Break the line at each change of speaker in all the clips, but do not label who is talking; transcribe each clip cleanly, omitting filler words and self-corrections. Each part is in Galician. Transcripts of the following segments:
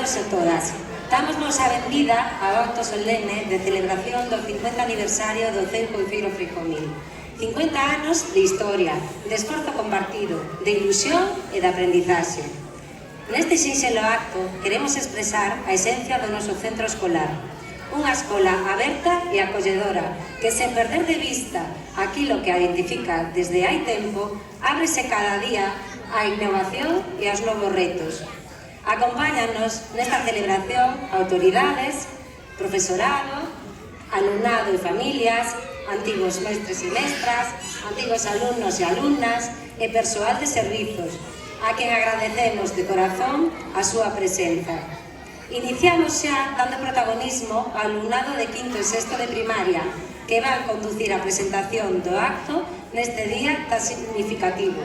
todos e todas. Dámonos a benvida ao acto solene de celebración do 50 aniversario do Ceo Concello Freijomil. 50 anos de historia, de esforzo compartido, de ilusión e de aprendizaxe. Neste sinxelo acto queremos expresar a esencia do noso centro escolar. Unha escola aberta e acolledora que, sen perder de vista aquilo que a identifica desde hai tempo, ábrese cada día á innovación e aos novos retos. Acompáñanos nesta celebración autoridades, profesorado, alumnado e familias, antigos mestres e mestras, antigos alumnos e alumnas e persoal de servizos, a quen agradecemos de corazón a súa presenza. Iniciamos xa dando protagonismo ao alumnado de quinto e sexto de primaria, que van conducir a presentación do acto neste día tan significativo.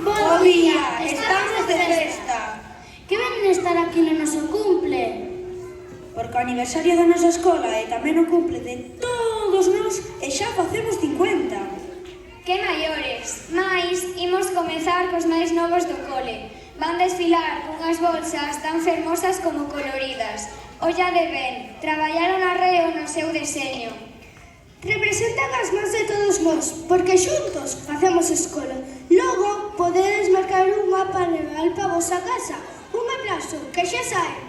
Bo día, estamos de festa.
Que venen estar aquí no noso cumple?
Porque o aniversario da nosa escola e tamén o cumple de todos nós e xa facemos 50.
Que maiores, mais imos comezar cos máis novos do cole. Van desfilar cunhas bolsas tan fermosas como coloridas. Ollade ben, traballaron arreo no seu deseño.
Representan as mans de todos nós, porque xuntos facemos escola. Logo, podedes marcar un mapa legal para a vosa casa. Un aplauso, que xa sae.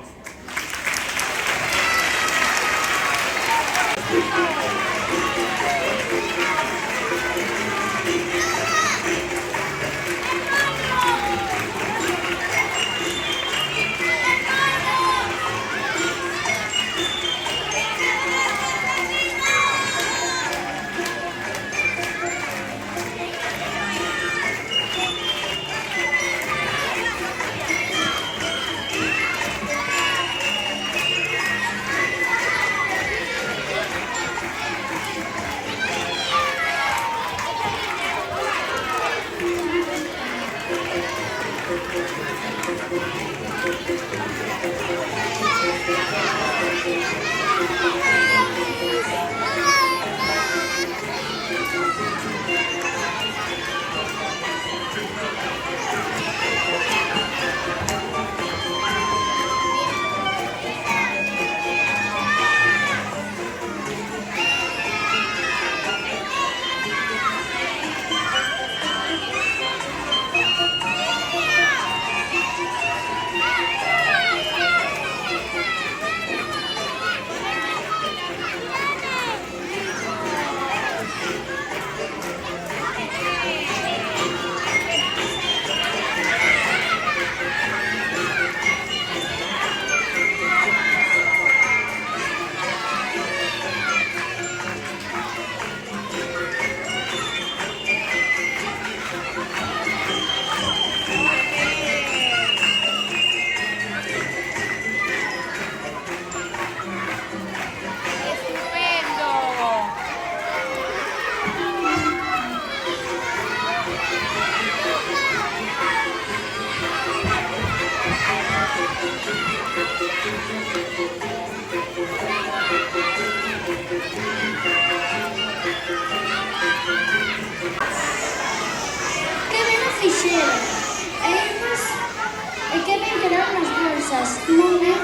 E que ben quedaron as bolsas, non é?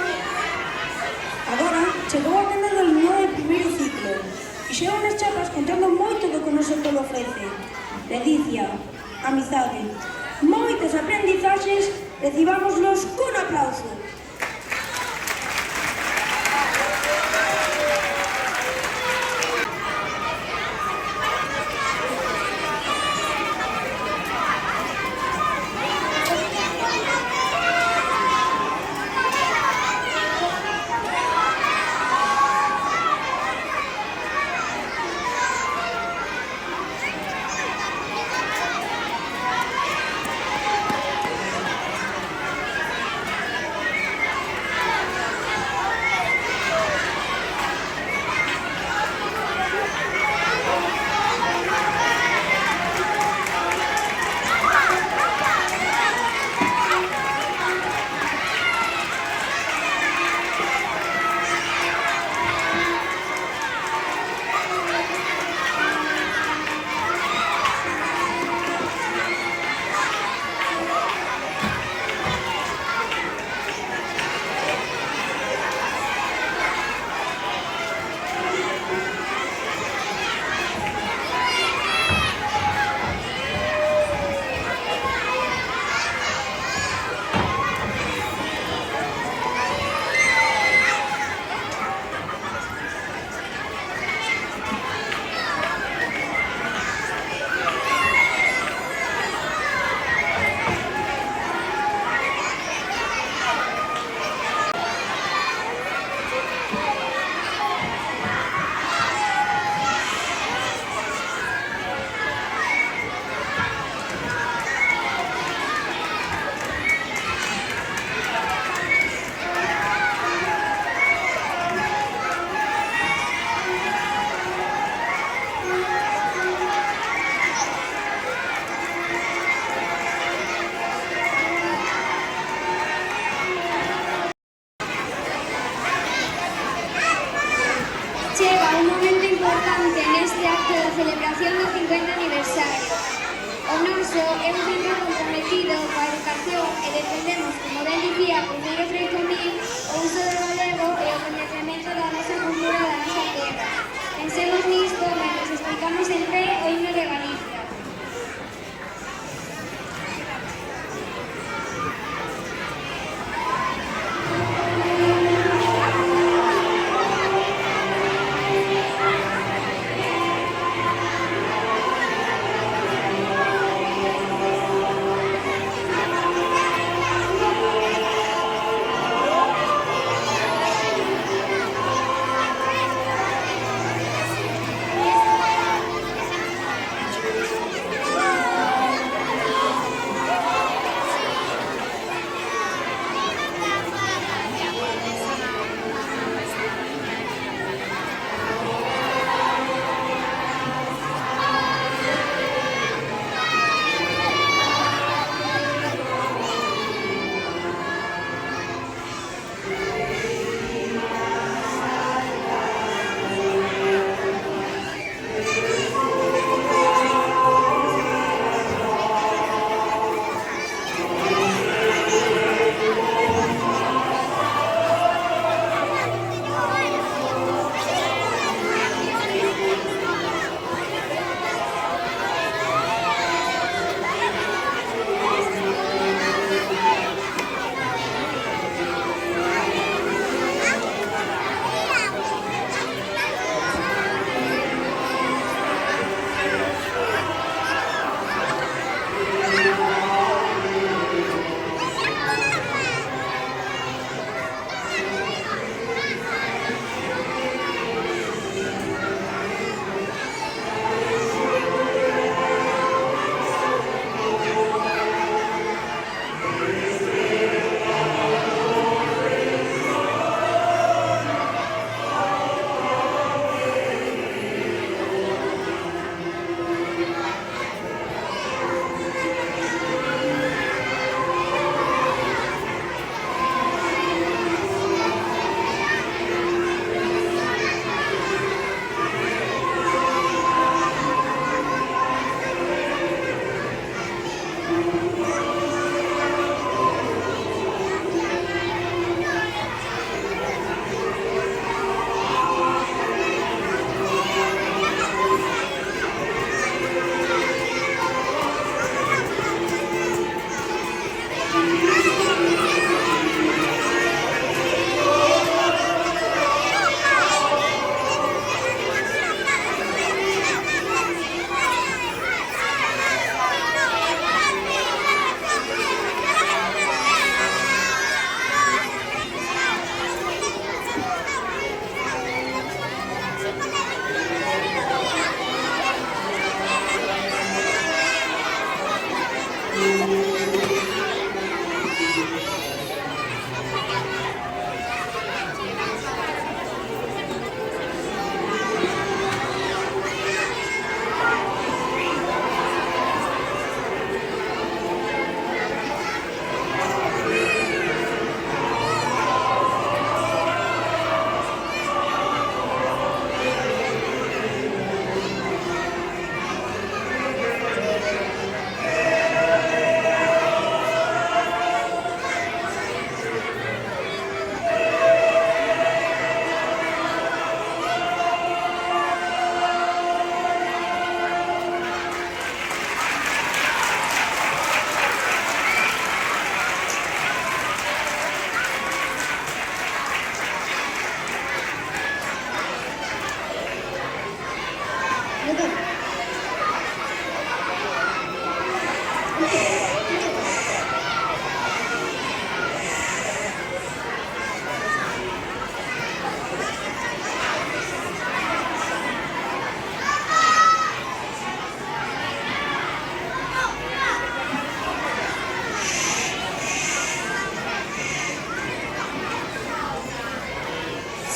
Agora chegou a venda do alumnado de primeiro ciclo. Fixeron as chapas contando moito do que o noso colo ofrece. Ledicia, amizade, moitas aprendizaxes, recibámoslos cun aplauso.
celebración do 50 aniversario. O noso é un centro comprometido coa educación e defendemos, como ben dicía Primeiro Frei Comín, o uso do galego e o coñecemento da nosa cultura da nosa terra. Pensemos nisto mentre explicamos en pé o himno de Galicia.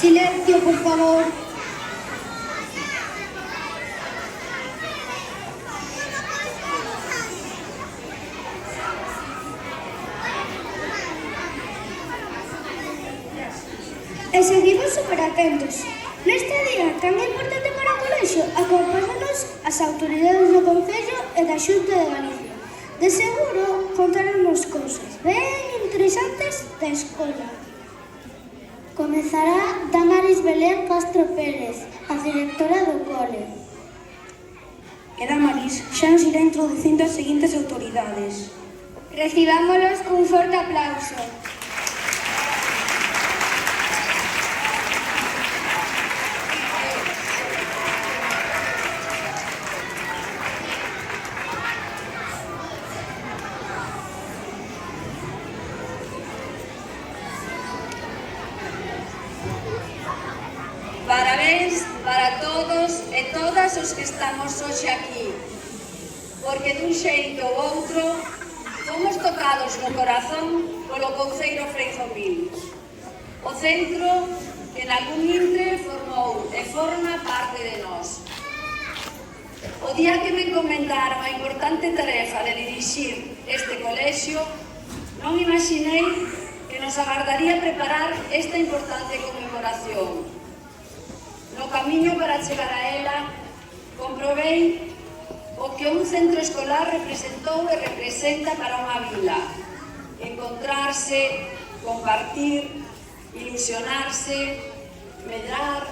Silencio, por favor. E seguimos super atentos. Neste día tan importante para o colexio, acompáñanos todos as autoridades do Concello e da Xunta de Galicia. De seguro contaremos cousas ben interesantes da escola. Comezará Damaris Belén Castro Pérez, a directora do cole.
E Damaris xa nos irá introducindo as seguintes autoridades.
Recibámolos cun forte aplauso.
Parabéns para todos e todas os que estamos hoxe aquí, porque dun xeito ou outro fomos tocados no corazón polo Couceiro Freijomil, o centro que en algún intre formou e forma parte de nós. O día que me encomendaron a importante tarefa de dirixir este colexio, non imaginei que nos agardaría preparar esta importante conmemoración. No camiño para chegar a ela, comprobei o que un centro escolar representou e representa para unha vila. Encontrarse, compartir, ilusionarse, medrar,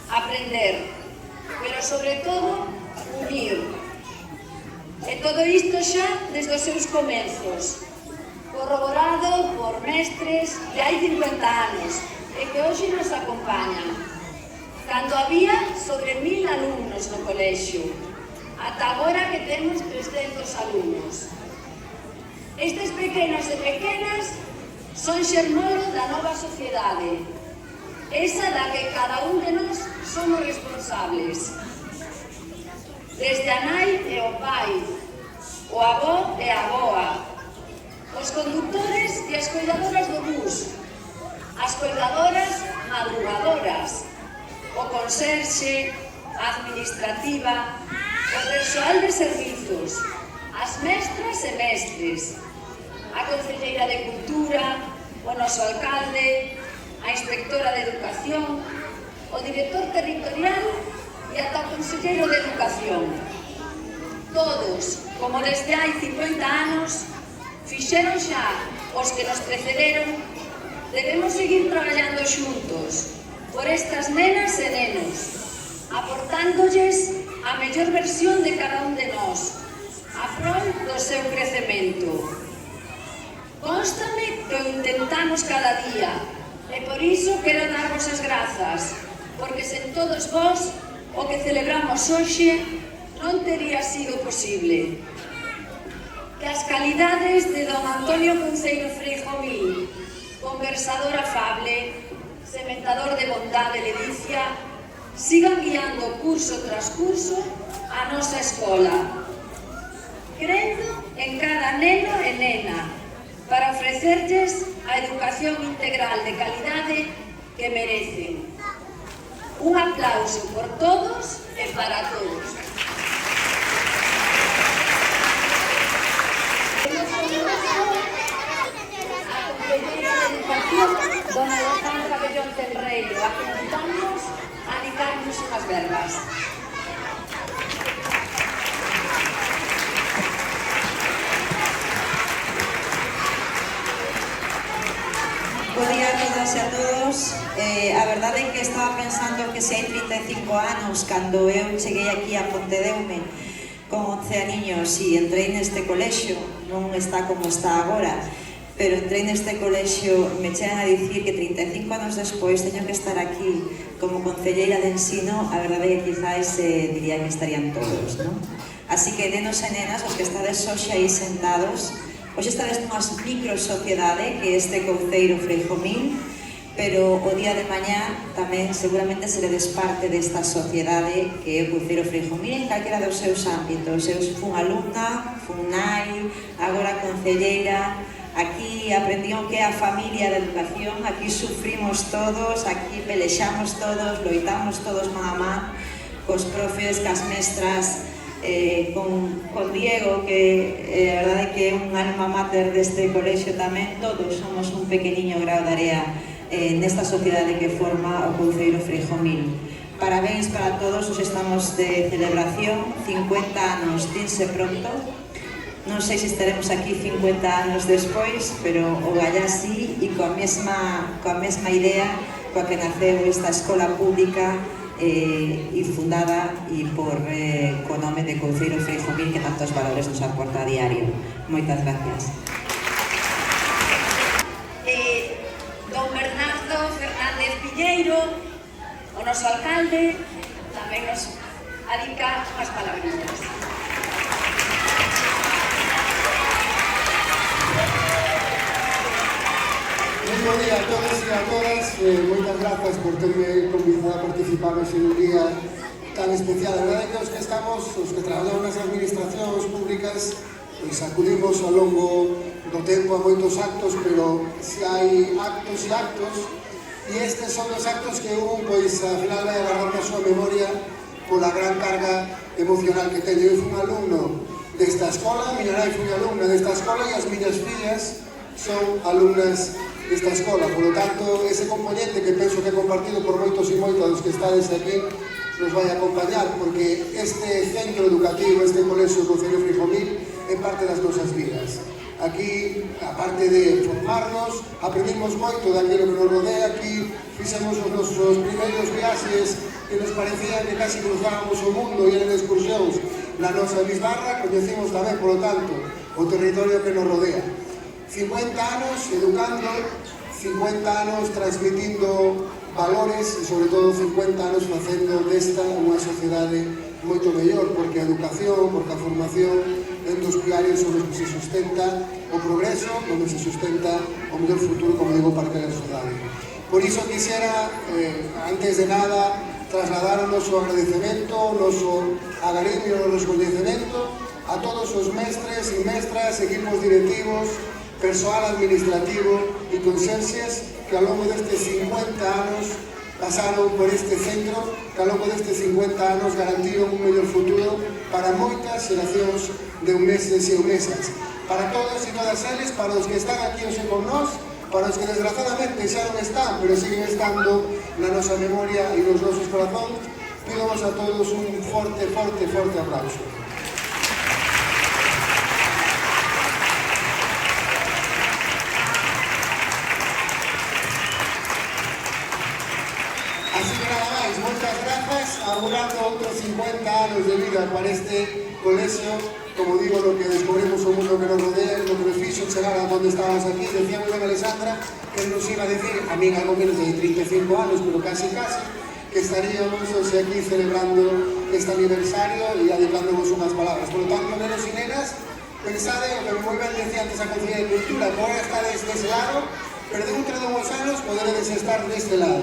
aprender, pero sobre todo, unir. E todo isto xa desde os seus comenzos, corroborado por mestres de hai 50 anos e que hoxe nos acompañan. Cando había sobre 1000 alumnos no colexio, ata agora que temos 300 alumnos. Estes pequenos e pequenas son xermolo da nova sociedade, esa da que cada un de nós somos responsables. Desde a nai e o pai, o avó e a avoa, os conductores e as coidadoras do bus, as coidadoras madrugadoras, o conserxe, a administrativa, o persoal de servizos, as mestras e mestres, a concelleira de Cultura, o noso alcalde, a inspectora de Educación, o director territorial e ata o conselleiro de Educación. Todos, como desde hai 50 anos, fixeron xa os que nos precederon, debemos seguir traballando xuntos por estas nenas e nenos, aportándolles a mellor versión de cada un de nós, a prol do seu crecemento. Constame que o intentamos cada día, e por iso quero darvos as grazas, porque sen todos vós, o que celebramos hoxe non tería sido posible. Que as calidades de don Antonio Couceiro Freijomil, conversador afable, sementador de bondade e ledicia, sigan guiando curso tras curso a nosa escola, crendo en cada neno e nena, para ofrecerlles a educación integral de calidade que merecen. Un aplauso por todos e para todos. Dona Alejandra Bellón Tenreiro, a que invitamos a dedicarnos unhas verbas.
Bo día a todas e a todos. A verdade é que estaba pensando que se hai 35 anos, cando eu cheguei aquí a Pontedeume con 11 aniños e entrei neste colexio, non está como está agora, pero entrei neste colexio, me chegan a dicir que 35 anos despois teño que estar aquí como concelleira de ensino, a verdade é que quizáis diría que estarían todos, non? Así que nenos e nenas, os que estades hoxe aí sentados, hoxe estades nunha microsociedade que é este Couceiro Freijomil, pero o día de mañá tamén seguramente seredes parte desta sociedade que é o Couceiro Freijomil en calquera dos seus ámbitos. Eu fun alumna, fun nai, agora concelleira. Aquí aprendí o que é a familia da educación, aquí sufrimos todos, aquí pelexamos todos, loitamos todos man a man, cos profes, cas mestras, con Diego, que a verdade é que é un alma mater deste colexio tamén, todos somos un pequeniño grao de area nesta sociedade que forma o Couceiro Freijomil. Parabéns para todos os que estamos de celebración, 50 anos, dinse pronto. Non sei se estaremos aquí 50 anos despois, pero o gallá sí, e coa mesma idea coa que naceu esta escola pública e fundada co nome de Couceiro Feijomil, que tantos valores nos aporta a diario. Moitas gracias.
Don Bernardo Fernández Piñeiro, o noso alcalde, tamén nos adica unhas palabrillas.
Moi bo día a todos e a todas, moitas grazas por terme convidado a participar en un día tan especial. A verdade que os que estamos, os que traballamos nas administracións públicas, pois acudimos ao longo do tempo a moitos actos, pero se hai actos e actos, e estes son os actos que un, pois, ao final vai a guardar na súa memoria pola gran carga emocional que teño. Eu fui un alumno desta escola, a miña nai foi alumna desta escola e as miñas fillas son alumnas desta escola. Por lo tanto, ese componente que penso que é compartido por moitos e moitas dos que estades aquí nos vai acompañar, porque este centro educativo, este colexio Couceiro Feijomil, é parte das nosas vidas. Aquí, aparte de formarnos, aprendimos moito daquilo que nos rodea. Aquí fixemos os nosos primeiros viaxes que nos parecía que casi cruzábamos o mundo e eran excursións na nosa bisbarra. Coñecimos tamén, por lo tanto, o territorio que nos rodea. 50 anos educando, 50 anos transmitindo valores e, sobre todo, 50 anos facendo desta unha sociedade moito mellor, porque a educación, porque a formación é un dos pilares sobre os que se sustenta o progreso, onde se sustenta o mellor futuro, como digo, para aquela sociedade. Por iso quixera, antes de nada, trasladar o noso agradecemento, o noso agariño, o noso coñecemento a todos os mestres e mestras, equipos directivos, persoal administrativo e conserxes que ao longo destes 50 anos pasaron por este centro, que ao longo destes 50 anos garantiron un mellor futuro para moitas xeracións de uneses e unesas. Para todos e todas eles, para os que están aquí hoxe con nós, para os que desgraciadamente xa non están, pero siguen estando na nosa memoria e nos nosos corazóns, pidamos a todos un forte, forte, forte aplauso. Así que nada máis, moitas grazas, augurando outros 50 anos de vida para este colexio. Como digo, lo que descubrimos o mundo que nos rodea, lo que nos fixo chegar a donde estábamos aquí. Decía muy bien Alexandra que nos iba a decir, a mí algo menos de 35 anos, pero casi, que estaríamos hoxe aquí celebrando este aniversario e dedicándonos unhas palabras. Por lo tanto, nenos e nenas, pensade o que moi ben decía antes a Conselleira de Cultura, que agora está deste lado, pero dentro de uns anos poderedes estar deste lado.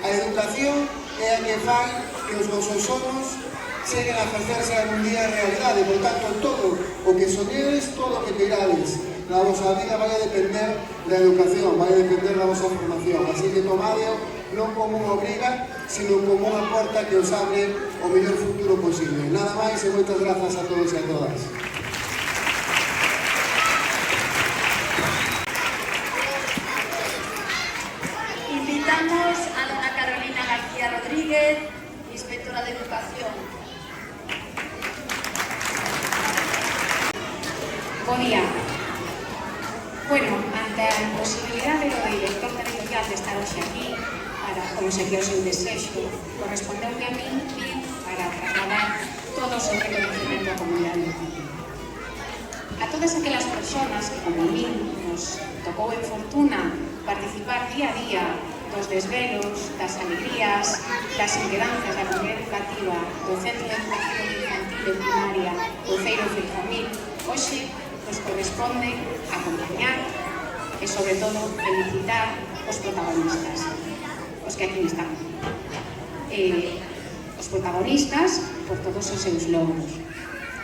A educación é a que fai que os vosos sonos cheguen a facerse algún día realidade. Por tanto, todo o que soñedes, todo o que queirades na vosa vida vai a depender da educación, vai a depender da vosa formación. Así que tomadeo non como unha obriga, sino como unha porta que os abre o mellor futuro posible. Nada máis e moitas grazas a todos e a todas.
Invitamos a dona Carolina García Rodríguez, inspectora de Educación.
Bo día. Bueno, ante a imposibilidade do director territorial de estar hoxe aquí, como se que o seu desexo, correspondeume a min vir para trasladar todo o seu reconhecimento á comunidade educativa. A todas aquelas persoas que, como a min, nos tocou en fortuna participar día a día dos desvelos, das alegrías, das inquedanzas da comunidade educativa do Centro de Educación Infantil e Primaria Couceiro Feijomil, hoxe nos corresponde acompañar e, sobre todo, felicitar os protagonistas, os que aquí están. Os protagonistas por todos os seus logros,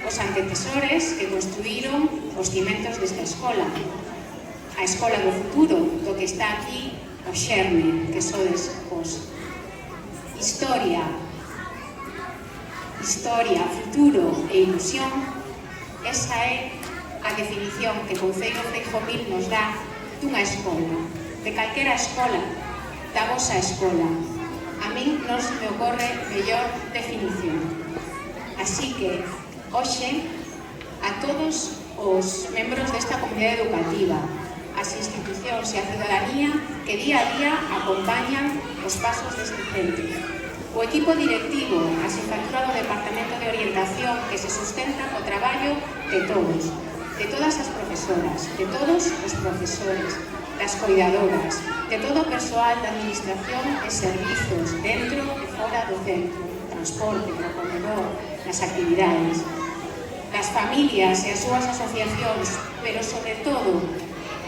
os antecesores que construíron os cimentos desta escola, a escola do futuro, do que está aquí o xerme, que sodes vos. Historia, futuro e ilusión, esa é a definición que Couceiro Feijomil nos dá dunha escola, de calquera escola, da vosa escola, a min non se me ocorre mellor definición. Así que, hoxe, a todos os membros desta comunidade educativa, as institucións e a ciudadanía que día a día acompañan os pasos deste centro, o equipo directivo, a xefatura do Departamento de Orientación que se sustenta co traballo de todos, de todas as profesoras, de todos os profesores, das cuidadoras, de todo o persoal da administración e servizos dentro e fora do centro, transporte, no comedor, nas actividades, das familias e as súas asociacións, pero sobre todo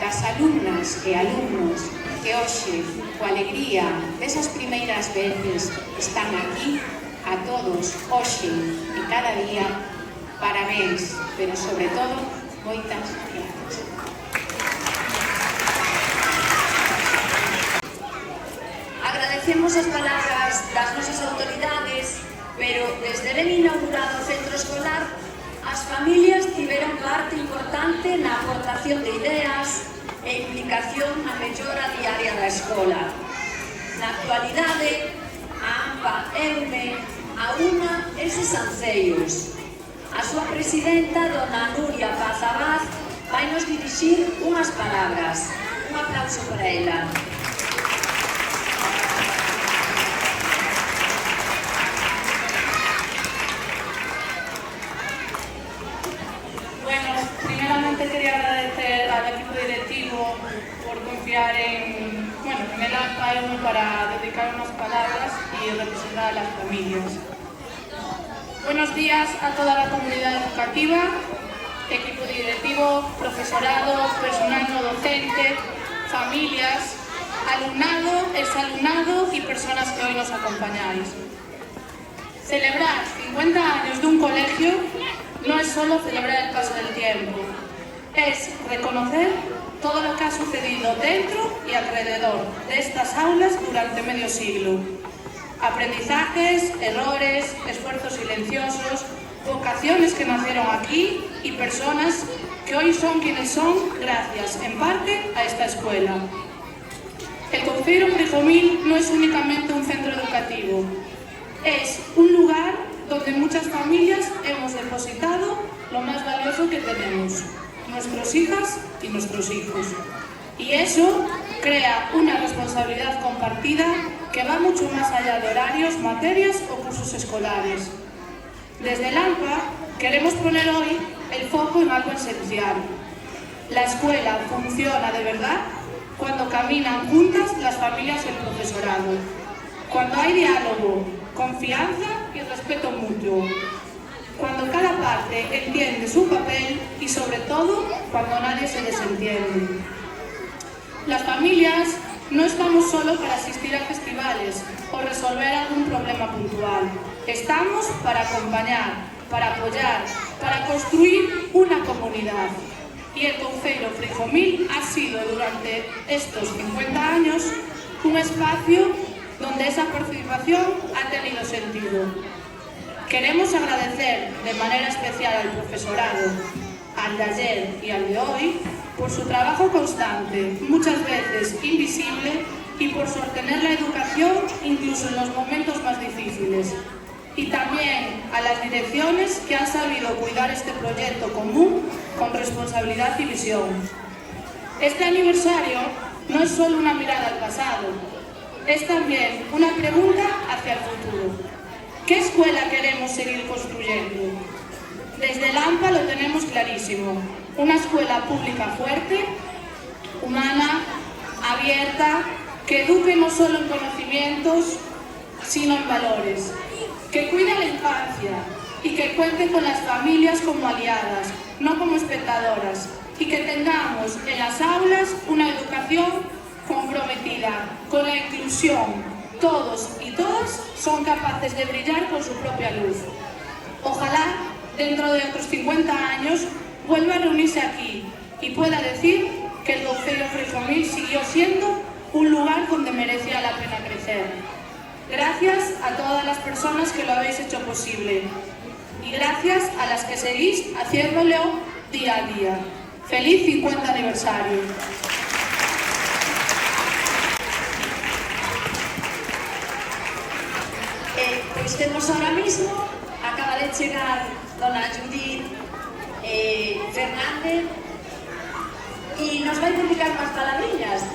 das alumnas e alumnos que hoxe, coa alegría desas primeiras veces, están aquí, a todos, hoxe e cada día, parabéns, pero sobre todo, moitas gracias.
Agradecemos as palabras das nosas autoridades, pero desde ben inaugurado o centro escolar, as familias tiveron parte importante na aportación de ideas e implicación na mellora diaria da escola. Na actualidade, a AMPA EUME aúna eses anseios. A súa presidenta, dona Nuria Paz Abad, vai nos dirixir unhas palabras. Un aplauso para ela.
Quería agradecer al equipo directivo por confiar en el AMPA EUME para dedicar unas palabras y representar a las familias. Buenos días a toda la comunidad educativa, equipo directivo, profesorado, personal no docente, familias, alumnado, exalumnado y personas que hoy nos acompañáis. Celebrar 50 años de un colegio no es solo celebrar el paso del tiempo, es reconocer todo lo que ha sucedido dentro y alrededor de estas aulas durante medio siglo. Aprendizajes, errores, esfuerzos silenciosos, vocaciones que nacieron aquí y personas que hoy son quienes son gracias, en parte, a esta escuela. El Conceiro Frijomil no es únicamente un centro educativo, es un lugar donde muchas familias hemos depositado lo más valioso que tenemos, nuestras hijas y nuestros hijos. Y eso crea una responsabilidad compartida que va mucho más allá de horarios, materias o cursos escolares. Desde el AMPA queremos poner hoy el foco en algo esencial. La escuela funciona de verdad cuando caminan juntas las familias y el profesorado, cuando hay diálogo, confianza y respeto mutuo, cuando cada parte entiende su papel y sobre todo cuando nadie se desentiende. Las familias no estamos solo para asistir a festivales o resolver algún problema puntual. Estamos para acompañar, para apoyar, para construir una comunidad. Y el Conceiro Frijomil ha sido durante estos 50 años un espacio donde esa participación ha tenido sentido. Queremos agradecer de manera especial al profesorado, al de ayer y al de hoy, por su trabajo constante, muchas veces invisible, y por sostener la educación incluso en los momentos más difíciles. Y también a las direcciones que han sabido cuidar este proyecto común con responsabilidad y visión. Este aniversario no es solo una mirada al pasado, es también una pregunta hacia el futuro. ¿Qué escuela queremos seguir construyendo? Desde el AMPA lo tenemos clarísimo. Una escuela pública fuerte, humana, abierta, que eduque no solo en conocimientos, sino en valores, que cuide la infancia y que cuente con las familias como aliadas, no como espectadoras, y que tengamos en las aulas una educación comprometida con la inclusión. Todos y todas son capaces de brillar con su propia luz. Ojalá, dentro de otros 50 años, vuelva a reunirse aquí y pueda decir que el Conceiro Frijomil siguió siendo un lugar donde merecía la pena crecer. Gracias a todas las personas que lo habéis hecho posible y gracias a las que seguís haciéndolo día a día. ¡Feliz 50 aniversario!
Pois temos ahora mismo, acaba de chegar dona Judith Fernández e nos vai publicar máis palabrillas.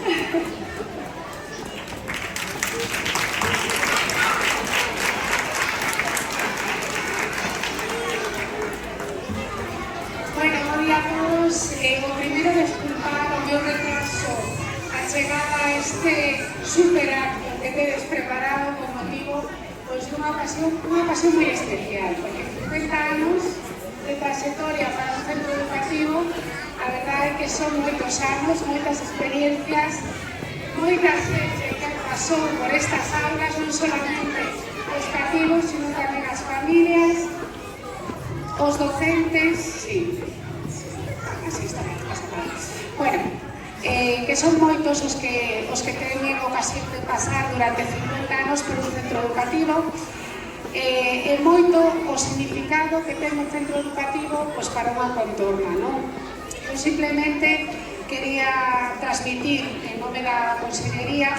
Bueno, bo día a todos. O primeiro, desculpar o meu retraso a chegada a este superacto que tedes preparado con motivo dunha ocasión moi especial, porque 50 anos de trayectoria para un centro educativo, a verdade é que son moitos anos, moitas experiencias, moita xente que pasou por estas aulas, non solamente os cativos, sino tamén as familias, os docentes, sí, así está ben, pasa mal. Bueno, que son moitos os que teñen ocasión de pasar durante 50 anos por un centro educativo, e moito o significado que ten un centro educativo pois, para unha contorna, non? Eu simplemente quería transmitir en nome da Consellería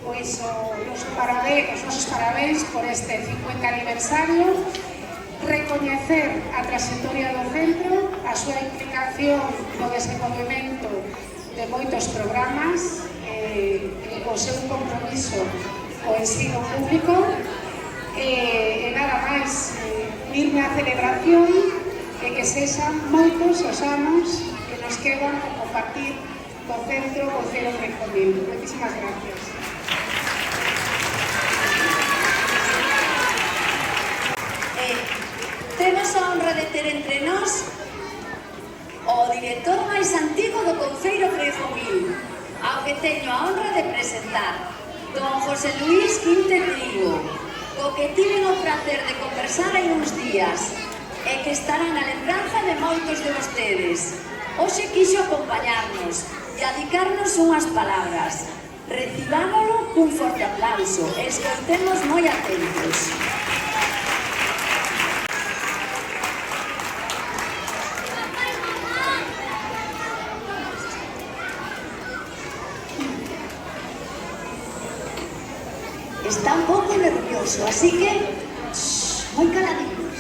pois, os nosos parabéns por este 50 aniversario, recoñecer a trayectoria do centro, a súa implicación no desenvolvemento de moitos programas, o seu compromiso co ensino público, e nada máis, unirme á celebración e que sexan moitos os anos que nos quedan por compartir co centro Concello Freijomil. Moitísimas gracias.
Temos a honra de ter entre nós o director máis antigo do Concello Freijomil, ao que teño a honra de presentar, don José Luís Quinte Trigo, co que tiven o placer de conversar hai uns días e que estará na lembranza de moitos de vostedes. Hoxe quixo acompañarnos e adicarnos unhas palabras. Recibámolo cun forte aplauso e escoitemos moi atentos. Está un pouco nervioso, así que moi caladinos.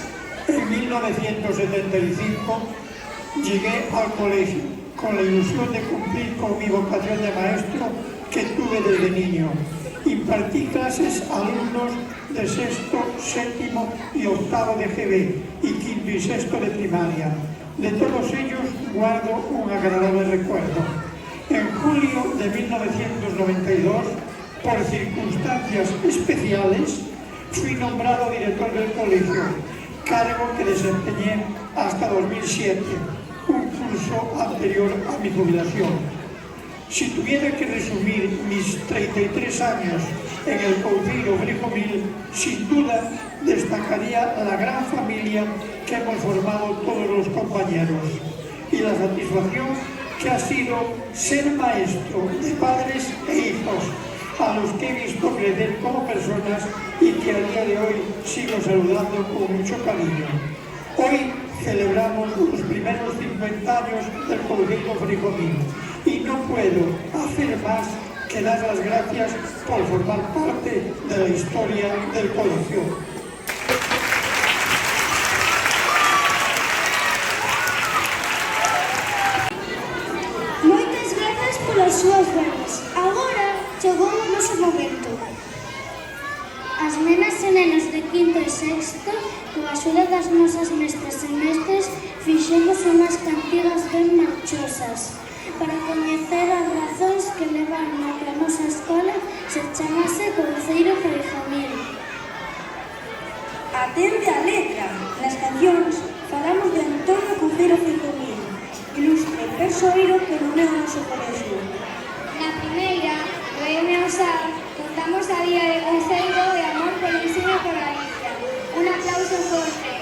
En 1975 llegué al colegio con la ilusión de cumplir con mi vocación de maestro que tuve desde niño. Impartí clases a alumnos de sexto, séptimo y octavo de GB y quinto y sexto de primaria. De todos ellos guardo un agradable recuerdo. En julio de 1992, por circunstancias especiales, fui nombrado director del colegio, cargo que desempeñé hasta 2007, un curso anterior a mi jubilación. Si tuviera que resumir mis 33 años en el Concello Freijomil, sin duda destacaría la gran familia que hemos formado todos los compañeros y la satisfacción que ha sido ser maestro de padres e hijos, a los que he visto crecer como personas y que a día de hoy sigo saludando con mucho cariño. Hoy celebramos los primeros 50 años del Concello Freijomil y no puedo hacer más que dar las gracias por formar parte de la historia del colegio.
Moitas grazas polas súas velas. Agora chegou o noso momento. As nenas e nenos de quinto e sexto, con a axuda das nosas mestras e mestres, fixemos unhas cantigas ben marchosas para coñecer as razóns que levaron a que a nosa escola se chamase Concello Freijomil.
Atende a letra. Nas cancións falamos de Antonio Concello Freijomil, ilustre persoeiro que nomeou o noso colegio.
Na primeira, do EMEOSAR, contamos a Día de Concello de Amor polo Ensino por Galicia. Un aplauso forte.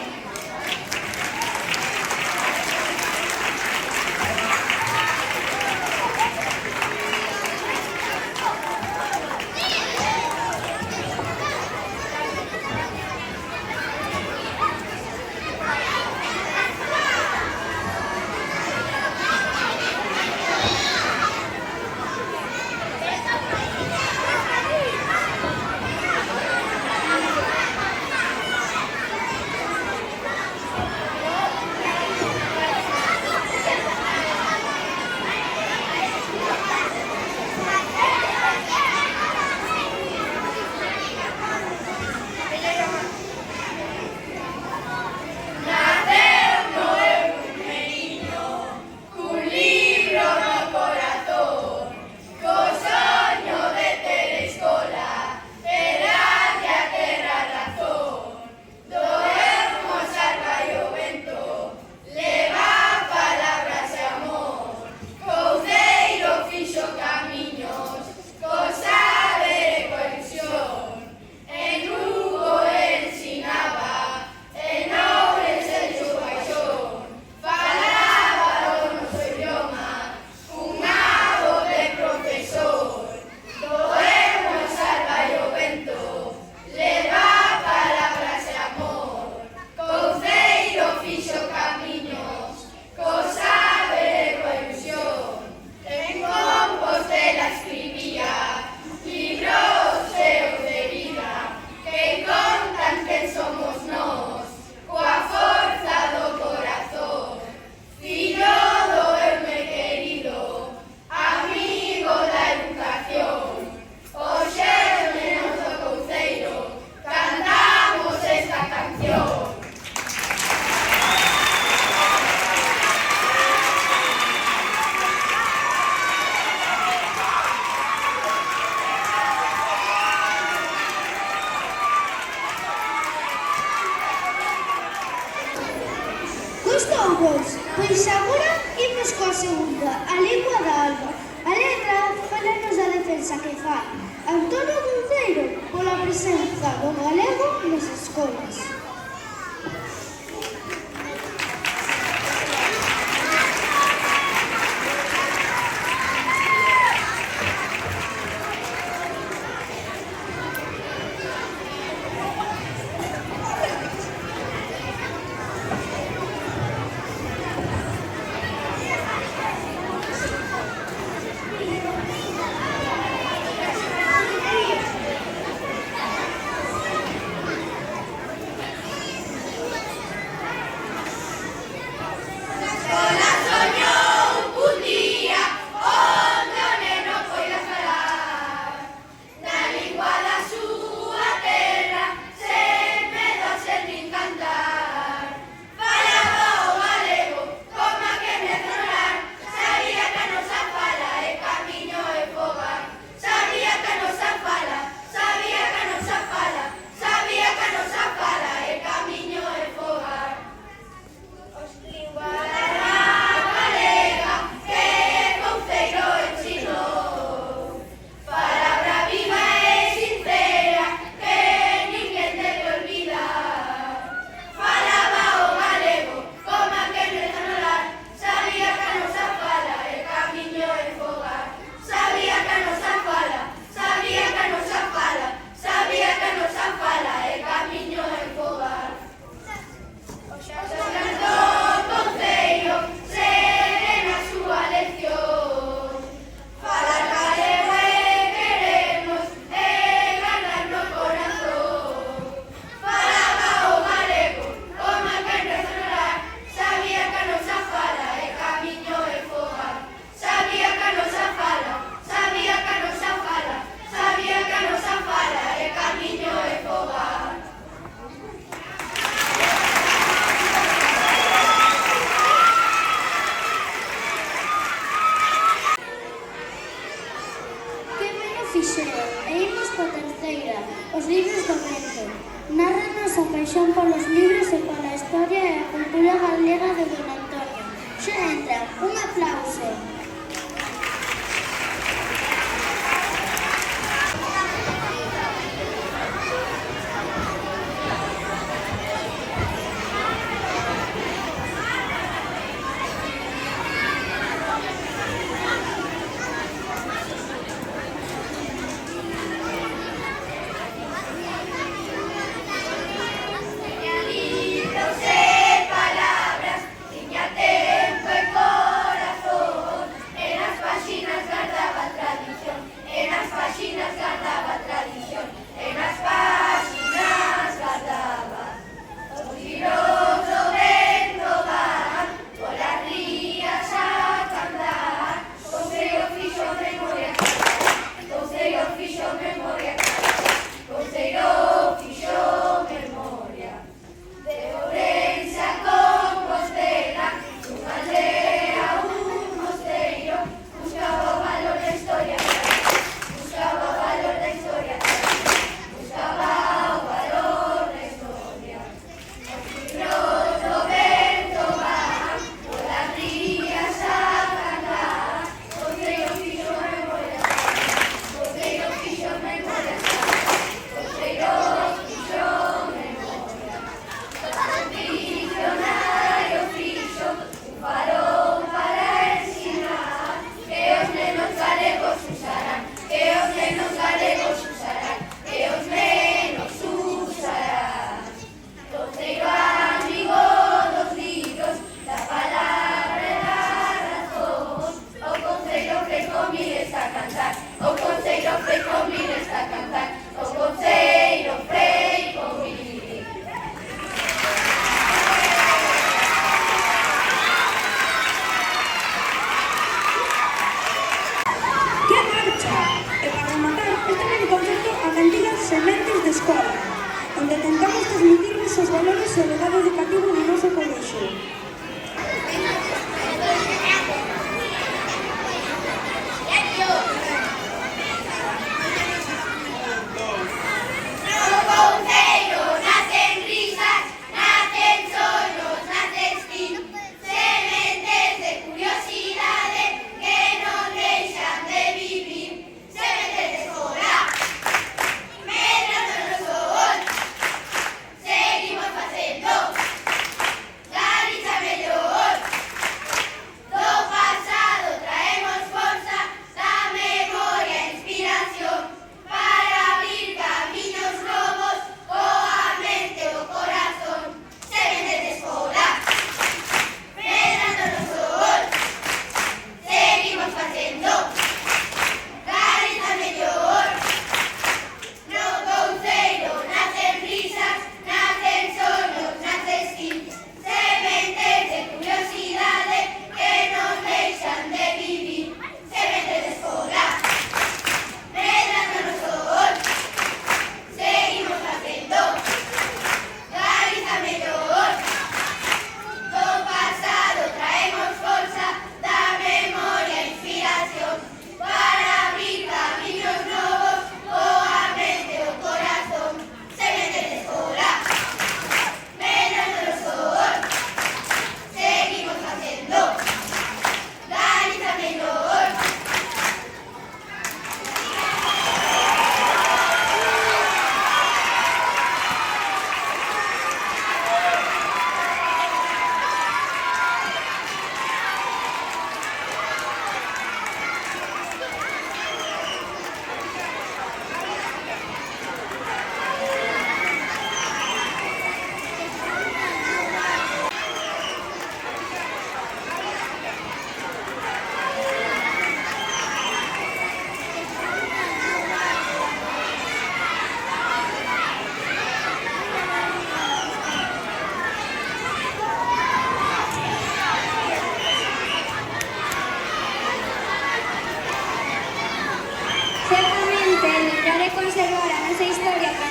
Pois agora imos coa segunda, a lingua da alba. A letra falanos da defensa que fai Antonio Cruzeiro pola presenza do galego nas escolas.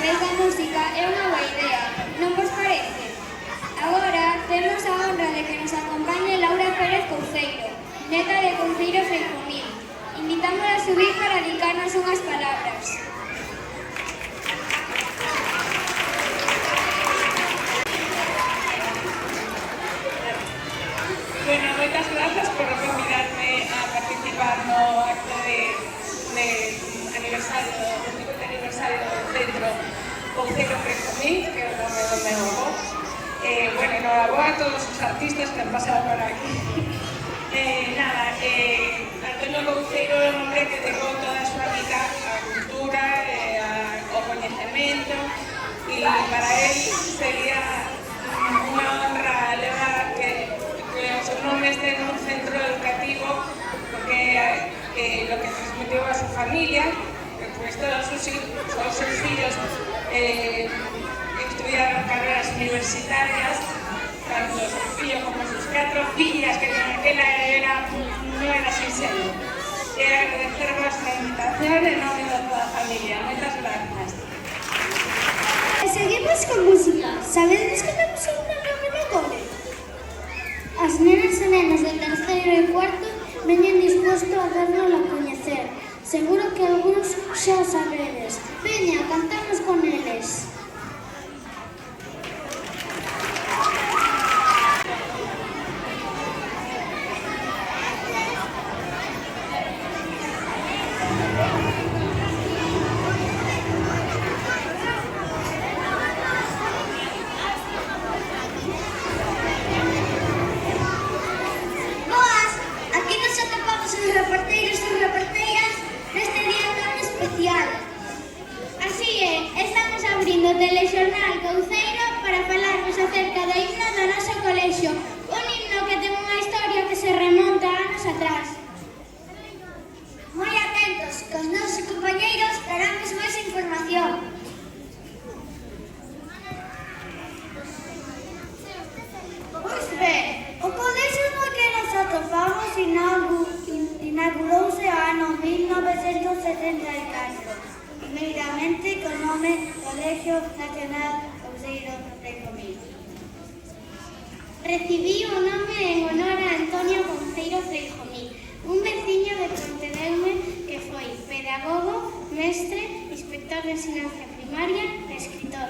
través da música é unha boa idea, non vos parece? Agora temos a honra de que nos acompañe Laura Pérez Couceiro, neta de Couceiro Freijomil. Invitámola a subir para dedicarnos unhas palabras.
Bueno, moitas grazas por convidarme a participar no acto de aniversario, do 50 aniversario do Centro Couceiro Freijomil, que é o nome do meu avó. Bueno, enhoraboa a todos os artistas que han pasado por aquí. Antonio Couceiro é un hombre que dedicou toda a súa vida á cultura, ao coñecemento, e para él sería unha honra levar que o seu nome este nun centro educativo, porque lo que transmitió a su familia, pues todos sus fillos estudiaron carreras universitarias, tanto su fillo como sus 4 fillas, que en aquella no era sincero. Agradecer vuestra invitación en nombre de toda la familia. Muchas gracias.
Seguimos con música. ¿Sabedes que temos un nome no cole? As nenas e nenos de terceiro e cuarto veñen disposto a darnos a coñecer. Seguro que algunos xa o sabedes. Veña, cantamos con eles.
do Telexornal Couceiro para falarvos acerca do himno do noso colexio, un himno que ten unha historia que se remonta anos atrás.
Moi atentos, que os nosos compañeiros daránvos máis información. Pois ben, o colexio no que nos atopamos inaugurouse o ano 1974. Primeiramente con nome Colegio Nacional Couceiro Freijomil.
Recibiu o nome en honor a Antonio Couceiro Freijomil, un veciño de Pontedeume que foi pedagogo, mestre, inspector de enseñanza primaria e escritor.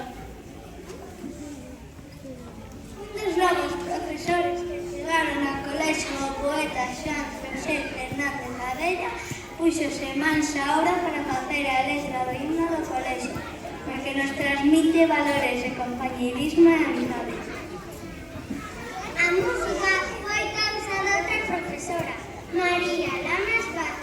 Un dos novos profesores que chegaron ao colexio o poeta Xan José Fernández Abella puxose mansa obra para facer a letra do himno do colexio, porque nos transmite valores de compañeirismo e amizade.
A música foi causa de outra profesora, María Lamas Vaz,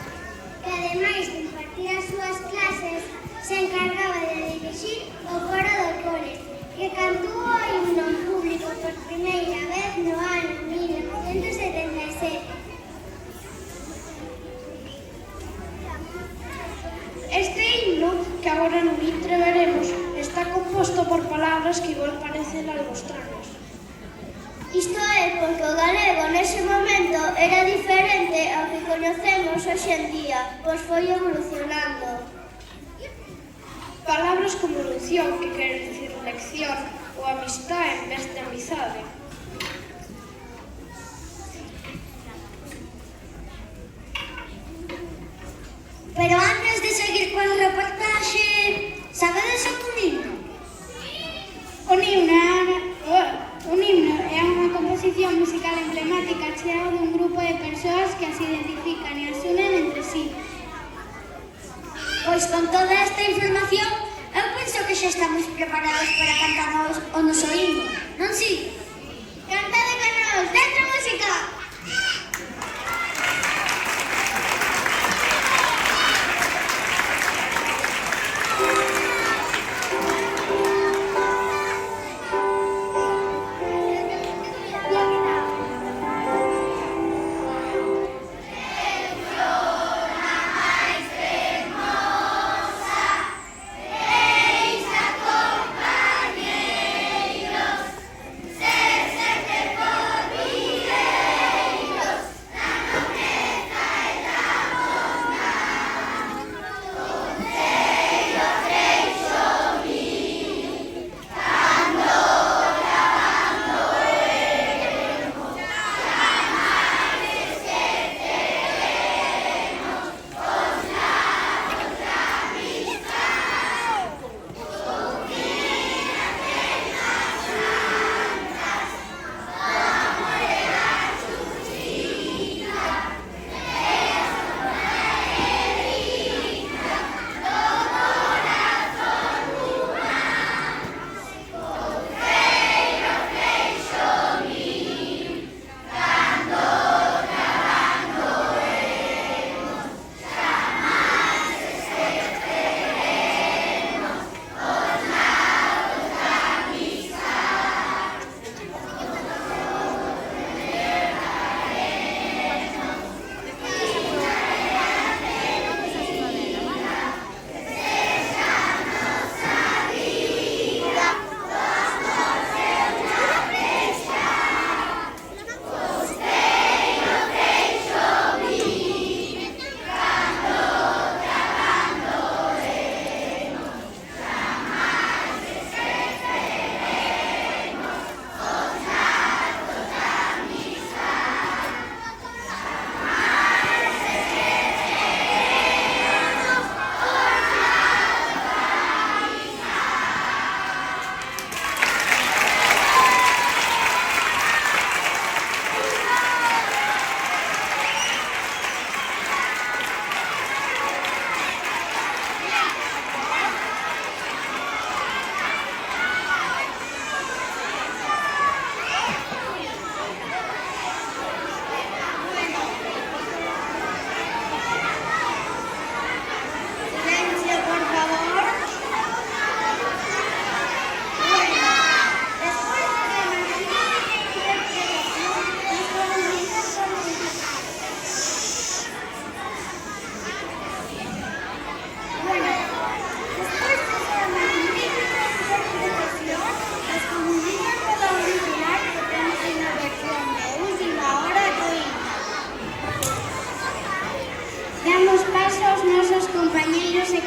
que ademais de impartir as súas clases, se encargaba de dirixir o coro do cole, que cantou o himno en público por primeira vez no ano 1977.
Este himno, que agora non entreveremos, está composto por palabras que igual parecen algo extrañas.
Isto é porque o galego nese momento era diferente ao que conocemos hoxe en día, pois foi evolucionando.
Palabras como ilusión, que quere dicir lección, ou amistad en vez de amizade.
Pero antes de seguir coa reportaxe, sabedes o himno?
Un himno é unha composición musical emblemática chea dun grupo de persoas que as identifican e as unen entre sí.
Pois con toda esta información, eu penso que xa estamos preparados para cantar o noso himno, non si?
Cantade con nós, dentro música!
Seis compañeiros,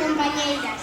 compañeiras.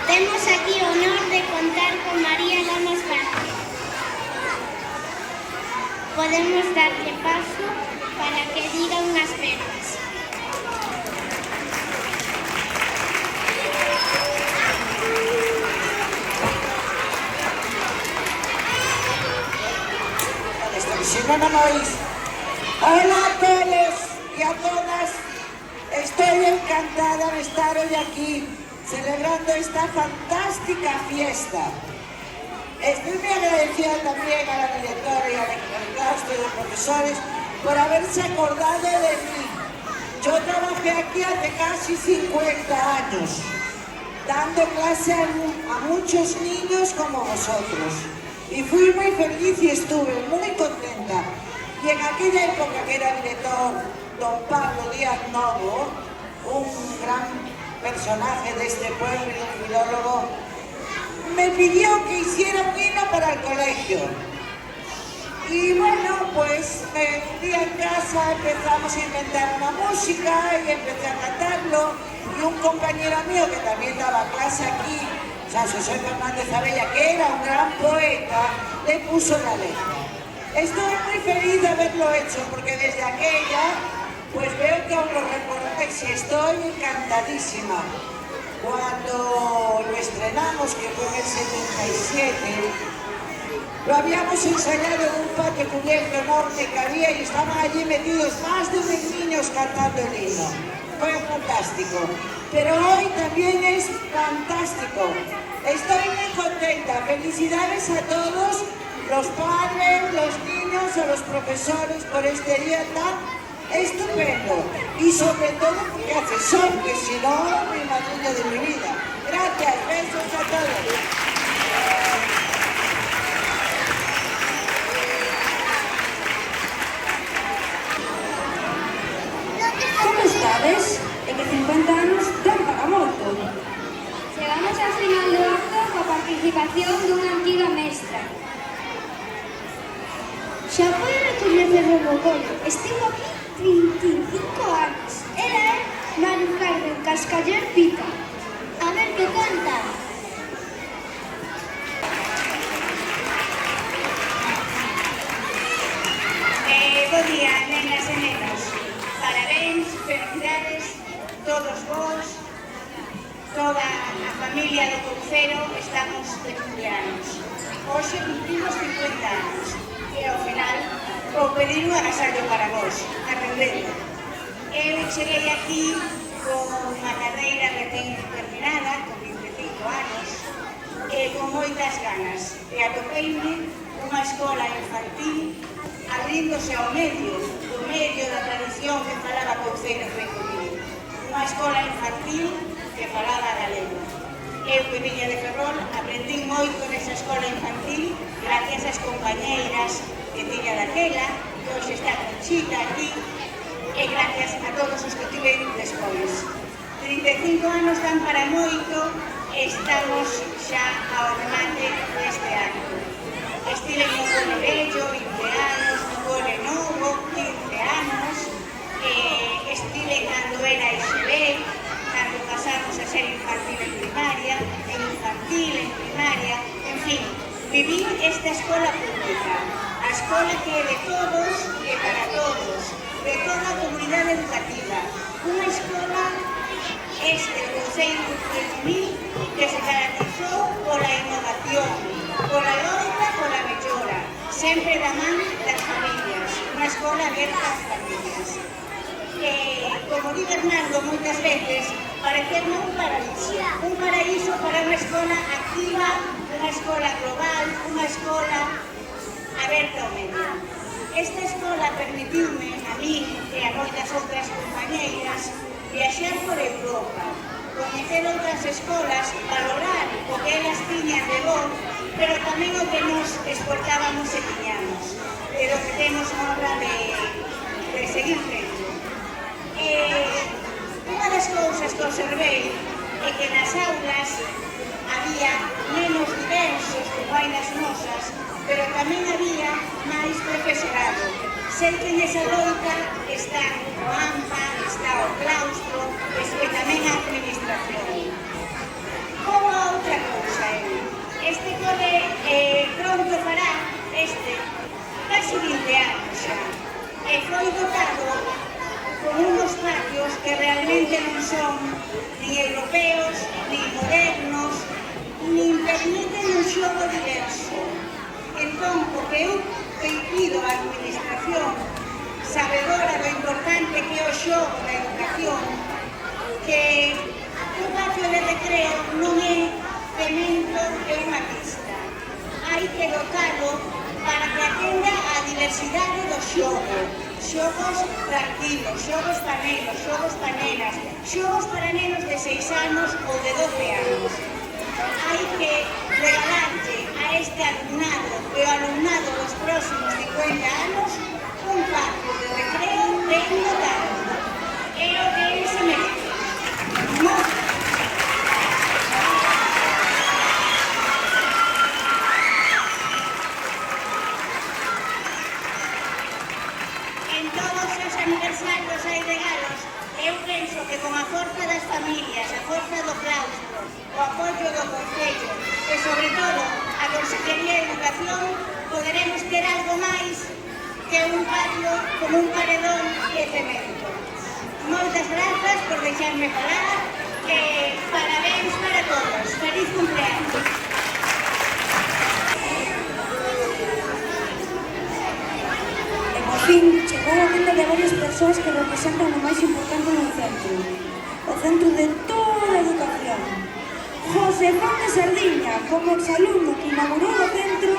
Temos aquí o honor de contar con María Lamas Vázquez. Podemos darlle paso para que diga unhas verzas.
Si no, no me oís. Hola a todos y a todas. Estoy encantada de estar hoy aquí celebrando esta fantástica fiesta. Estoy muy agradecida también a la directora y al claustro de profesores por haberse acordado de mí. Yo trabajé aquí hace casi 50 años, dando clase a muchos niños como vosotros. Y fui muy feliz y estuve muy contenta. Y en aquella época que era director don Pablo Díaz Novo, un gran personaje de este pueblo y un filólogo, me pidió que hiciera un himno para el colegio. Y bueno, pues un día en casa empezamos a inventar una música y empecé a cantarlo. Y un compañero mío que también daba clase aquí, San José Fernández Abella, que era un gran poeta, le puso la letra. Estoy muy feliz de haberlo hecho porque desde aquella pues veo que aún lo recordáis y estoy encantadísima. Cuando lo estrenamos, que fue en el 77, lo habíamos ensayado en un patio cubierto enorme que había y estaban allí metidos más de 1000 niños cantando el himno. Fue fantástico. Pero hoy también es fantástico. Estoy muy contenta. Felicidades a todos los padres, los niños, a los profesores por este día tan estupendo. Y sobre todo porque hace sol, que si no, me imagino de mi vida. Gracias, besos a todos.
Como estades? É que 50 anos dan para moito.
Chegamos ao final do acto coa participación dunha antiga mestra.
Xa foi a Tulia Ferro do cole. Estivo aquí 35 anos. Ela é Mario Carmen Cascaller Pita. A ver que conta.
Bo día, nenas e nenos. Parabéns, felicidades, todos vos, toda a familia do Concello, estamos de cumpleaños. Hoxe cumplimos 50 anos e ao final vou pedir un agasallo para vos, aprendendo. Eu cheguei aquí con unha carreira recén terminada, con 25 anos, e con moitas ganas. E atopeime unha escola infantil abríndose ao medio, do medio da tradición que falaba Couceiro Freijómil. Unha escola infantil que falaba galego. Eu que viña de Ferrol aprendí moito nesa escola infantil gracias ás compañeiras que tiña daquela, que hoxe está Conchita aquí, e gracias a todos os que tive despois. 35 anos dan para moito e estamos xa ao remate deste ano. Estive no cole vello, 20 anos, no cole novo, 15 anos, estive cando era IXB, cando escola que é de todos e para todos, de toda a comunidade educativa. Unha escola este Concello de Cumil que se caracterizou pola innovación, pola loita, pola mellora, sempre da man das familias, unha escola aberta ás familias. Como di Bernardo moitas veces, parecerme un paraíso para unha escola activa, unha escola global, unha escola aberta ao medio. Esta escola permitiume a mí e a moitas outras compañeiras viaxar por Europa, coñecer outras escolas, valorar o que elas tiñan de bo, pero tamén o que nos exportábamos e tiñamos, pero que temos a hora de seguir frente. Unha das cousas que observei é que nas aulas había menos diversos como hai nas nosas, pero tamén había máis profesorado. Sempre nesa loita está o AMPA, está o claustro, e tamén a administración. Como a outra cousa é, este cole pronto fará casi 20 anos xa, e foi dotado con unos patios que realmente non son ni europeos, ni modernos, ni permiten un xogo diverso. Entón, o que eu pido á administración, sabedora do importante que é o xogo da educación, que un patio de recreo non é cemento e unha pista. Hai que dotalo para que atenda á diversidade do xogo. Xogos tranquilos, xogos para nenos, xogos para nenas, xogos para nenos de 6 anos ou de 12 anos. Hai que regalarlle a este alumnado e ao alumnado dos próximos 50 anos un patio de recreo ben dotado. É o que ele se merece. En todos os aniversarios hai regalos. Eu penso que con a forza das familias, a forza do claustro, o apoio do Concello e, sobre todo, a Consellería de Educación, poderemos ter algo máis que un patio como un paredón e cemento. Moitas grazas por deixarme falar e parabéns para todos. Feliz cumpleaños.
Por fin, chegou a venda de varias persoas que representan o máis importante do centro, o centro de toda a educación. José Fonte Sardiña, como exalumno que inaugurou o centro,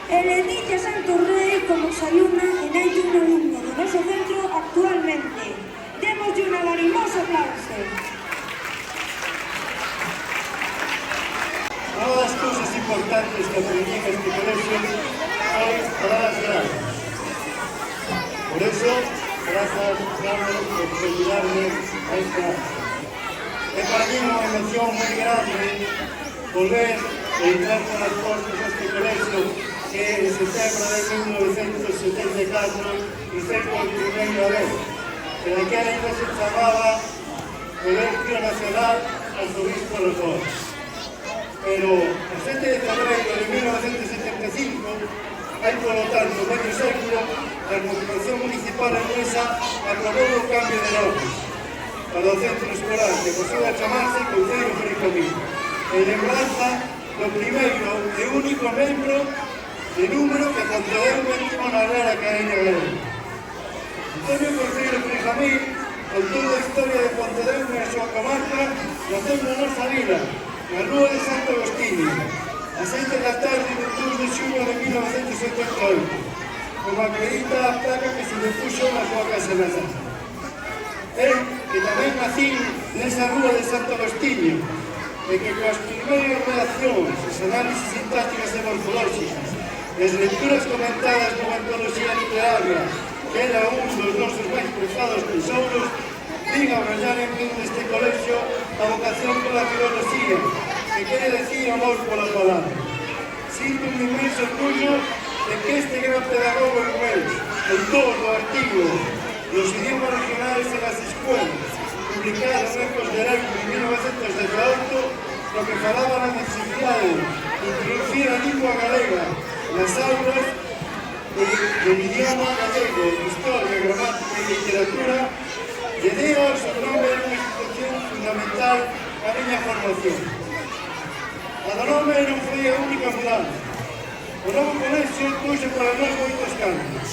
e Leticia Santos Rey, como exalumna e nai dun alumno do noso centro actualmente. Démoslle un agarimoso aplauso.
Unha das cousas importantes que aprendí en este colegio foi a dar as grazas. Por eso, gracias, Carlos, por ayudarme a esta. Es para mí una emoción muy grande volver a entrar con las puertas de este colegio que en septiembre de 1974 hice por primera vez. En aquella época se llamaba Colegio Nacional Arzobispo Lozoya. Pero el 7 de febrero de 1975, hay por lo tanto medio século, la Corporación Municipal Nuesa aprobou o cambio de nombre para o centro escolar que pasou a chamarse Concello Ferricomil, en lembranza do primeiro e único membro de número que Pontedeume tivo na Real Academia Galega. Antonio Concello Ferricomil, autor da historia de Pontedeume e a súa comarca, naceu na nosa vila, na rúa de Santo Agostinho, a 6 da tarde do 2 de xullo de 1978. Como acredita a placa que se le puxo na súa casa natal. Eu, que tamén nací nesa rúa de Santo Agostinho, e que coas primeiras redaccións, as análisis sintácticas e morfolóxicas, e as lecturas comentadas nunha antología literaria, que era un dos nosos máis prezados tesouros, vin a brillar en min deste colegio a vocación pola filosofía, que quere decir amor pola palabra. Sinto un inmenso orgullo de que este gran pedagogo inglés, autor do artigo Los idiomas regionales en las escuelas, publicado en Ecos de Erasmo en 1918, lo que falaba da necesidade de introducir a lingua galega nas aulas, del idioma gallego, historia, gramática e literatura, lle deu ao seu nome unha institución fundamental para a miña formación. A do nome non foi a única mudanza. O novo colexio puxo para nós moitos cambios.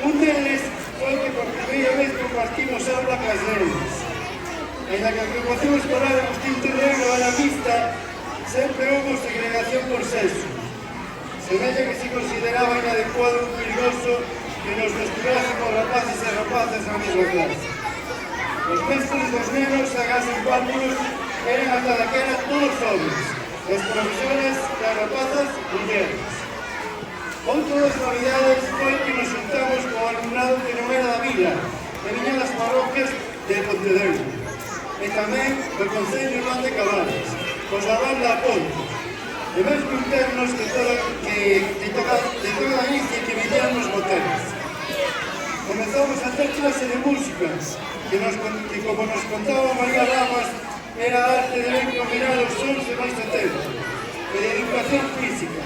Un deles foi que por primeira vez compartimos aula cas nenas. En la que a agrupación escolar Agustín Terrero era mixta, sempre houve segregación por sexo. Semella que se consideraba inadecuado e perigoso que nos mesturásemos rapaces e rapazas na mesma clase. Os mestres dos nenos, agasen cálculos, eran ata daquela todos homes, as profesoras das rapazas, mulleres. Outra das novidades foi que nos juntamos co alumnado que non era da vila, que viña das parroquias de Pontevedra, e tamén do Concello Iván de Cabanes, cos da banda a Ponte, e mesmo internos de toda a inicia que vivían nos moteles. Comezamos a hacer clase de música, que como nos contaba María Lamas, era a arte de ben combinar os sons e máis de tempo, e de educación física,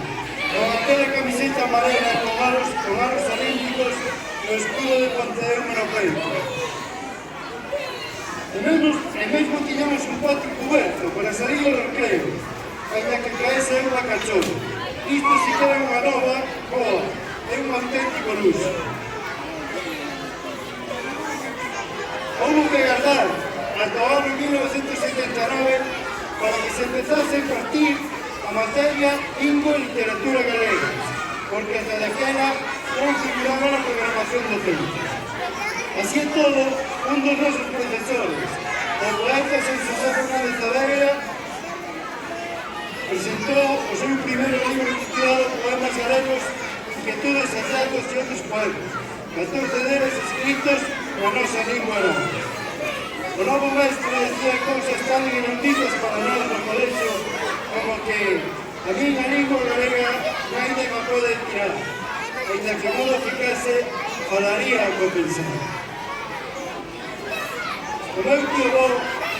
con aquela camiseta amarela con aros olímpicos e o escudo de Pontevedra no peito. E mesmo tiñamos un patio cuberto para salir ao recreo, ainda que caese unha cachorra. Isto si que era unha nova boa, é un auténtico luxo. Houve que agardar ata o ano 1979 para que se empezase a impartir a materia lingua e literatura galega, porque ata daquela non figuraba na programación docente. Así é todo, un dos nosos profesores, o poeta San José Fernández Adévera, presentou o seu primeiro libro titulado Poemas galegos, Inquietudes, Hallazgos e outros poemas, 14 deles escritos na nosa lingua galega. O novo mestre decía cousas tan inauditas para nós no colexio como que a miña lingua galega naide me pode tirar, ainda que modo ficase, falaría a compensar. O meu tío Bo,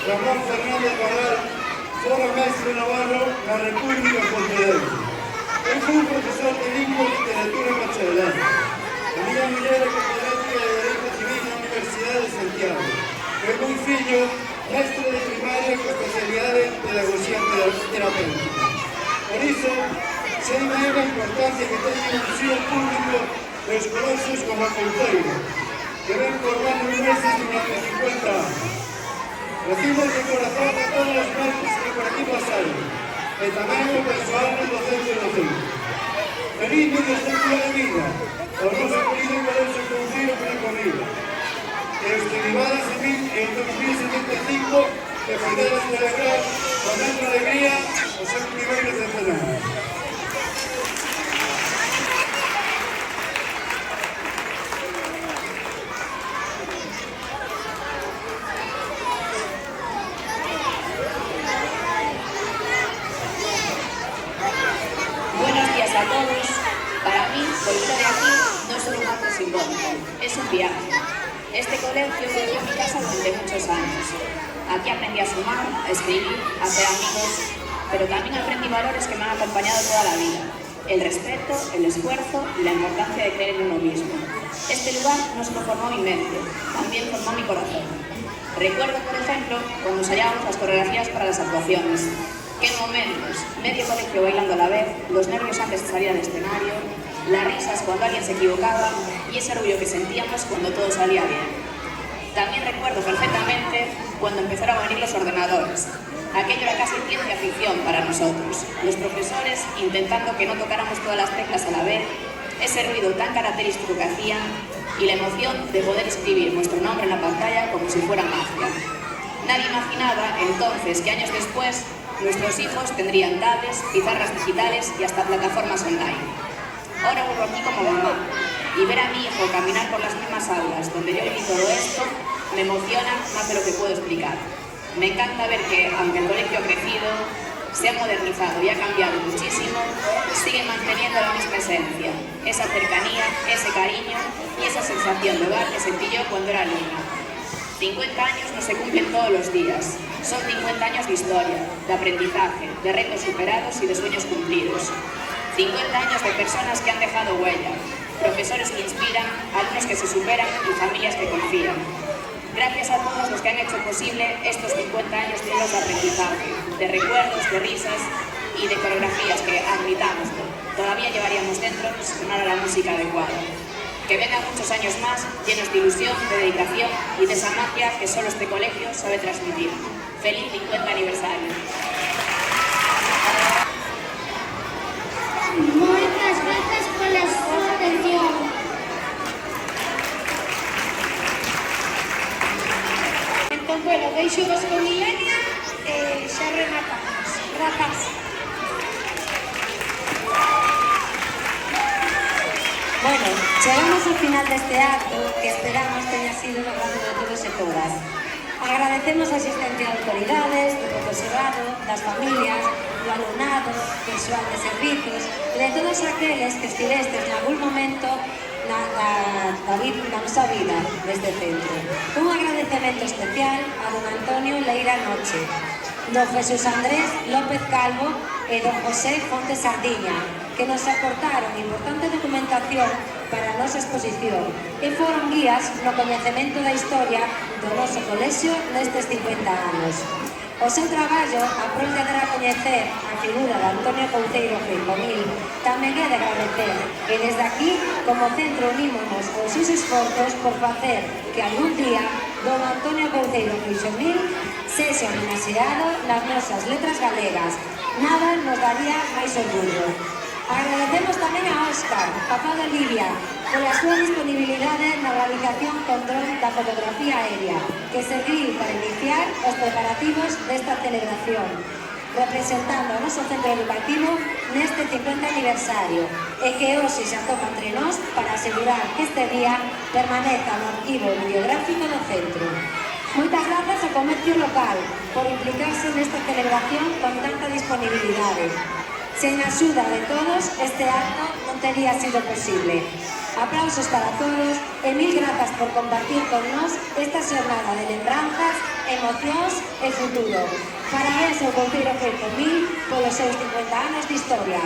Ramón Fernández Barral, fora mestre navarro na República Pontevedra. Eu fui un profesor de lingua e literatura en bacharelato. A miña muller é catedrática de Dereito Civil na Universidade de Santiago. E o meu fillo, mestre de primaria con especialidade en pedagogía terapéutica. Por iso, sei ben a importancia que teña o ensino público dos colexios como a Couteiro, que ven formando meses durante 50 anos. Recibos de corazón a todos os mestres que por aquí pasaron, e tamén o persoal do docente do centro. Feliz medio ciclo de vida ao noso querido colexio Couteiro Preconida, e os que vivadas en 2075 que poderes celebrar con mesma alegría o seu primeiro centenario.
Buenos días a todos. Para mí, volver de aquí no es solo un acto simbólico, es un viaje. Este colegio fue mi casa durante muchos años. Aquí aprendí a sumar, a escribir, a hacer amigos, pero también aprendí valores que me han acompañado toda la vida. El respeto, el esfuerzo y la importancia de creer en uno mismo. Este lugar no solo formó mi mente, también formó mi corazón. Recuerdo, por ejemplo, cuando ensayábamos las coreografías para las actuaciones. ¡Qué momentos! Medio colegio bailando a la vez, los nervios antes de salir al escenario, las risas cuando alguien se equivocaba y ese orgullo que sentíamos cuando todo salía bien. También recuerdo perfectamente cuando empezaron a venir los ordenadores. Aquello era casi ciencia ficción para nosotros. Los profesores intentando que no tocáramos todas las teclas a la vez, ese ruido tan característico que hacían y la emoción de poder escribir nuestro nombre en la pantalla como si fuera magia. Nadie imaginaba entonces que años después nuestros hijos tendrían tablets, pizarras digitales y hasta plataformas online. Ahora vuelvo aquí como mamá y ver a mi hijo caminar por las mismas aulas donde yo viví todo esto me emociona más de lo que puedo explicar. Me encanta ver que, aunque el colegio ha crecido, se ha modernizado y ha cambiado muchísimo, sigue manteniendo la misma esencia, esa cercanía, ese cariño y esa sensación de hogar que sentí yo cuando era niña. 50 años no se cumplen todos los días. Son 50 años de historia, de aprendizaje, de retos superados y de sueños cumplidos. 50 años de personas que han dejado huella. profesores que inspiran, alumnos que se superan y familias que confían. Gracias a todos los que han hecho posible estos 50 años llenos de aprendizaje, de recuerdos, de risas y de coreografías que, admitamos, todavía llevaríamos dentro si sonara la música adecuada. Que vengan muchos años más llenos de ilusión, de dedicación y de esa magia que solo este colegio sabe transmitir. ¡Feliz 50 aniversario!
Moitas grazas pola súa atención.
Entón, bueno, deixo vos con Ilenia e xa rematamos. Grazas.
Bueno, chegamos ao final deste acto que esperamos teña sido do grado de todos e todas. Agradecemos a asistencia de autoridades, do profesorado, das familias, do alumnado, persoal de servizos e de todos aqueles que estivestes en algún momento na nosa vida deste centro. Un agradecemento especial a don Antonio Leira Noche, don Jesús Andrés López Calvo e don José Fonte Sardiña, que nos aportaron importante documentación para a nosa exposición e foron guías no coñecemento da historia do noso colexio nestes 50 anos. O seu traballo, a prol de dar a coñecer a figura de Antonio Couceiro Feijomil, tamén é de agradecer, e desde aquí, como centro, unímonos os seus esforzos por facer que algún día don Antonio Couceiro Feijomil sexa homenaxeado nas nosas letras galegas. Nada nos daría máis orgullo. Agradecemos tamén a Óscar, papá de Olivia, pola súa disponibilidade na realización con dron da fotografía aérea, que serviu para iniciar os preparativos desta celebración, representando o noso centro educativo neste 50 aniversario, e que hoxe se atopa entre nós para asegurar que este día permaneza no arquivo bibliográfico do centro. Moitas grazas ao comercio local por implicarse nesta celebración con tanta disponibilidade. Sen a axuda de todos, este acto non tería sido posible. Aplausos para todos e mil grazas por compartir con nós esta xornada de lembranzas, emocións e futuro. Parabéns ao Couceiro Feijomil polos seus 50 anos de historia.